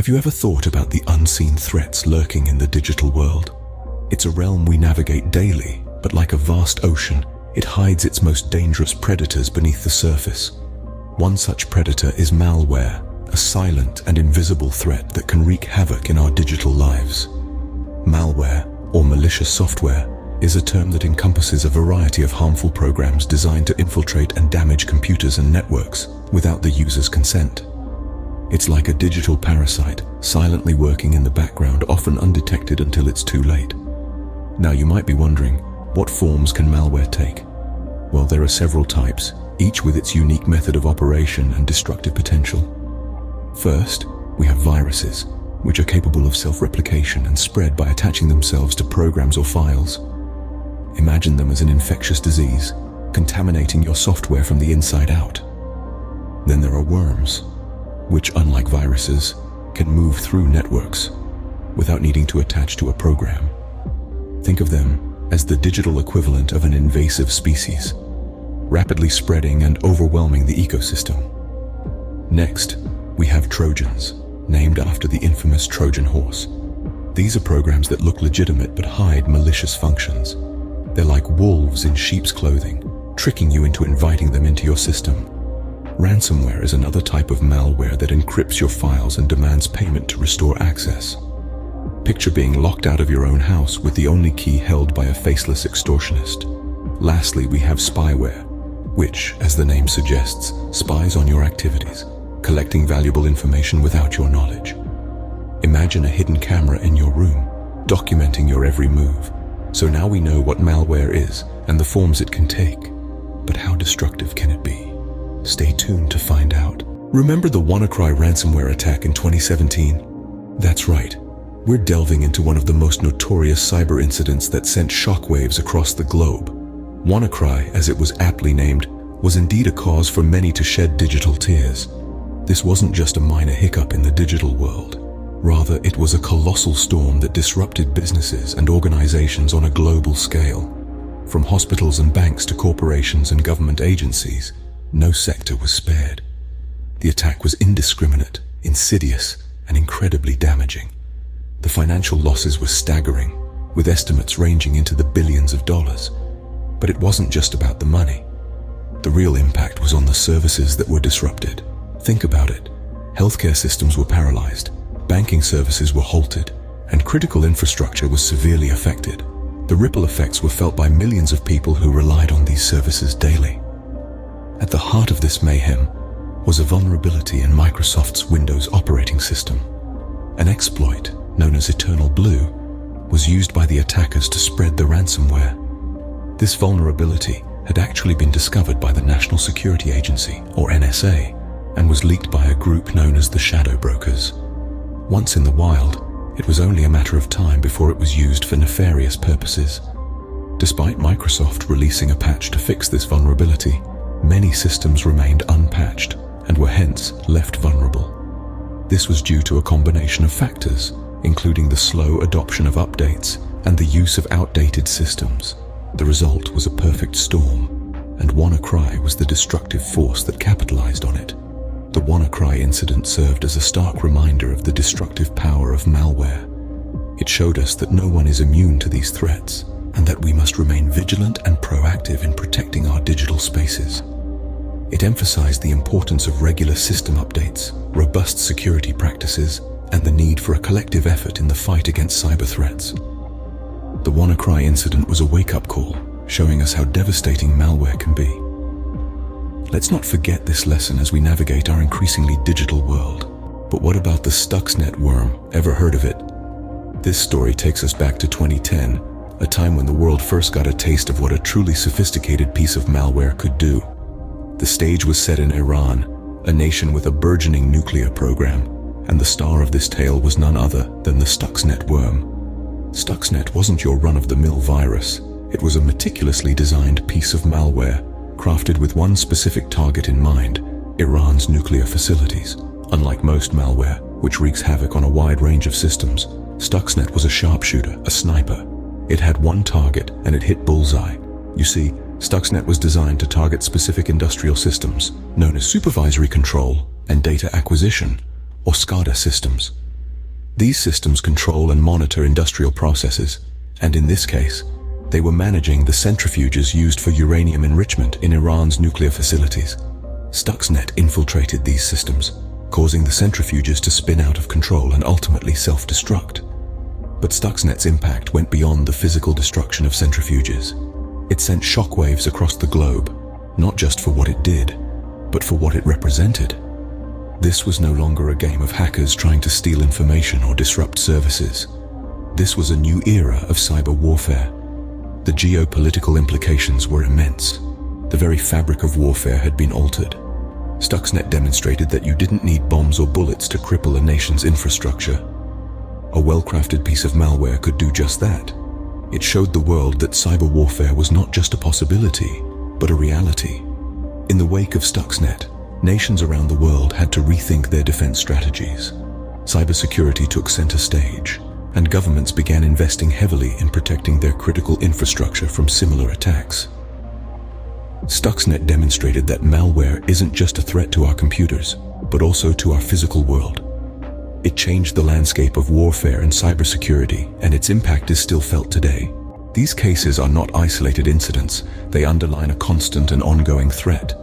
Have you ever thought about the unseen threats lurking in the digital world? It's a realm we navigate daily, but like a vast ocean, it hides its most dangerous predators beneath the surface. One such predator is malware, a silent and invisible threat that can wreak havoc in our digital lives. Malware, or malicious software, is a term that encompasses a variety of harmful programs designed to infiltrate and damage computers and networks without the user's consent. It's like a digital parasite, silently working in the background, often undetected until it's too late. Now you might be wondering, what forms can malware take? Well, there are several types, each with its unique method of operation and destructive potential. First, we have viruses, which are capable of self-replication and spread by attaching themselves to programs or files. Imagine them as an infectious disease, contaminating your software from the inside out. Then there are worms, which, unlike viruses, can move through networks without needing to attach to a program. Think of them as the digital equivalent of an invasive species, rapidly spreading and overwhelming the ecosystem. Next, we have Trojans, named after the infamous Trojan horse. These are programs that look legitimate but hide malicious functions. They're like wolves in sheep's clothing, tricking you into inviting them into your system. Ransomware is another type of malware that encrypts your files and demands payment to restore access. Picture being locked out of your own house with the only key held by a faceless extortionist. Lastly, we have spyware, which, as the name suggests, spies on your activities, collecting valuable information without your knowledge. Imagine a hidden camera in your room, documenting your every move. So now we know what malware is and the forms it can take. But how destructive can it be? Stay tuned to find out. Remember the WannaCry ransomware attack in 2017? That's right. We're delving into one of the most notorious cyber incidents that sent shockwaves across the globe. WannaCry, as it was aptly named, was indeed a cause for many to shed digital tears. This wasn't just a minor hiccup in the digital world. Rather, it was a colossal storm that disrupted businesses and organizations on a global scale. From hospitals and banks to corporations and government agencies, no sector was spared. The attack was indiscriminate, insidious, and incredibly damaging. The financial losses were staggering, with estimates ranging into the billions of dollars. But it wasn't just about the money. The real impact was on the services that were disrupted. Think about it. Healthcare systems were paralyzed, banking services were halted, and critical infrastructure was severely affected. The ripple effects were felt by millions of people who relied on these services daily. At the heart of this mayhem was a vulnerability in Microsoft's Windows operating system. An exploit, known as Eternal Blue, was used by the attackers to spread the ransomware. This vulnerability had actually been discovered by the National Security Agency, or NSA, and was leaked by a group known as the Shadow Brokers. Once in the wild, it was only a matter of time before it was used for nefarious purposes. Despite Microsoft releasing a patch to fix this vulnerability, many systems remained unpatched and were hence left vulnerable. This was due to a combination of factors, including the slow adoption of updates and the use of outdated systems. The result was a perfect storm, and WannaCry was the destructive force that capitalized on it. The WannaCry incident served as a stark reminder of the destructive power of malware. It showed us that no one is immune to these threats, and that we must remain vigilant and proactive in protecting our digital spaces. It emphasized the importance of regular system updates, robust security practices, and the need for a collective effort in the fight against cyber threats. The WannaCry incident was a wake-up call, showing us how devastating malware can be. Let's not forget this lesson as we navigate our increasingly digital world. But what about the Stuxnet worm? Ever heard of it? This story takes us back to 2010, a time when the world first got a taste of what a truly sophisticated piece of malware could do. The stage was set in Iran, a nation with a burgeoning nuclear program, and the star of this tale was none other than the Stuxnet worm. Stuxnet wasn't your run-of-the-mill virus. It was a meticulously designed piece of malware, crafted with one specific target in mind: Iran's nuclear facilities. Unlike most malware, which wreaks havoc on a wide range of systems, Stuxnet was a sharpshooter, a sniper. It had one target and it hit bullseye. You see, Stuxnet was designed to target specific industrial systems, known as supervisory control and data acquisition, or SCADA systems. These systems control and monitor industrial processes, and in this case, they were managing the centrifuges used for uranium enrichment in Iran's nuclear facilities. Stuxnet infiltrated these systems, causing the centrifuges to spin out of control and ultimately self-destruct. But Stuxnet's impact went beyond the physical destruction of centrifuges. It sent shockwaves across the globe, not just for what it did, but for what it represented. This was no longer a game of hackers trying to steal information or disrupt services. This was a new era of cyber warfare. The geopolitical implications were immense. The very fabric of warfare had been altered. Stuxnet demonstrated that you didn't need bombs or bullets to cripple a nation's infrastructure. A well-crafted piece of malware could do just that. It showed the world that cyber warfare was not just a possibility, but a reality. In the wake of Stuxnet, nations around the world had to rethink their defense strategies. Cybersecurity took center stage, and governments began investing heavily in protecting their critical infrastructure from similar attacks. Stuxnet demonstrated that malware isn't just a threat to our computers, but also to our physical world. It changed the landscape of warfare and cybersecurity, and its impact is still felt today. These cases are not isolated incidents. They underline a constant and ongoing threat.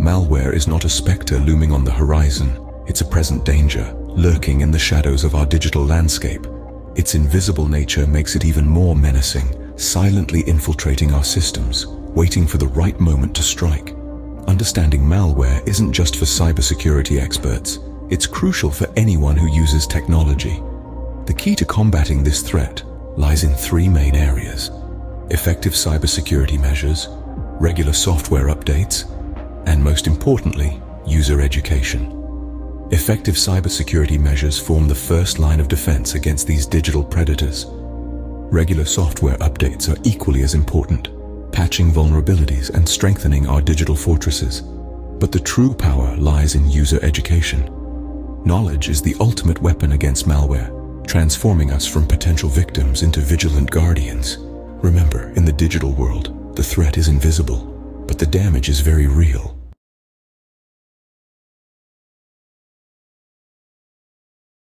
Malware is not a specter looming on the horizon. It's a present danger, lurking in the shadows of our digital landscape. Its invisible nature makes it even more menacing, silently infiltrating our systems, waiting for the right moment to strike. Understanding malware isn't just for cybersecurity experts. It's crucial for anyone who uses technology. The key to combating this threat lies in three main areas: effective cybersecurity measures, regular software updates, and most importantly, user education. Effective cybersecurity measures form the first line of defense against these digital predators. Regular software updates are equally as important, patching vulnerabilities and strengthening our digital fortresses. But the true power lies in user education. Knowledge is the ultimate weapon against malware, transforming us from potential victims into vigilant guardians. Remember, in the digital world, the threat is invisible, but the damage is very real.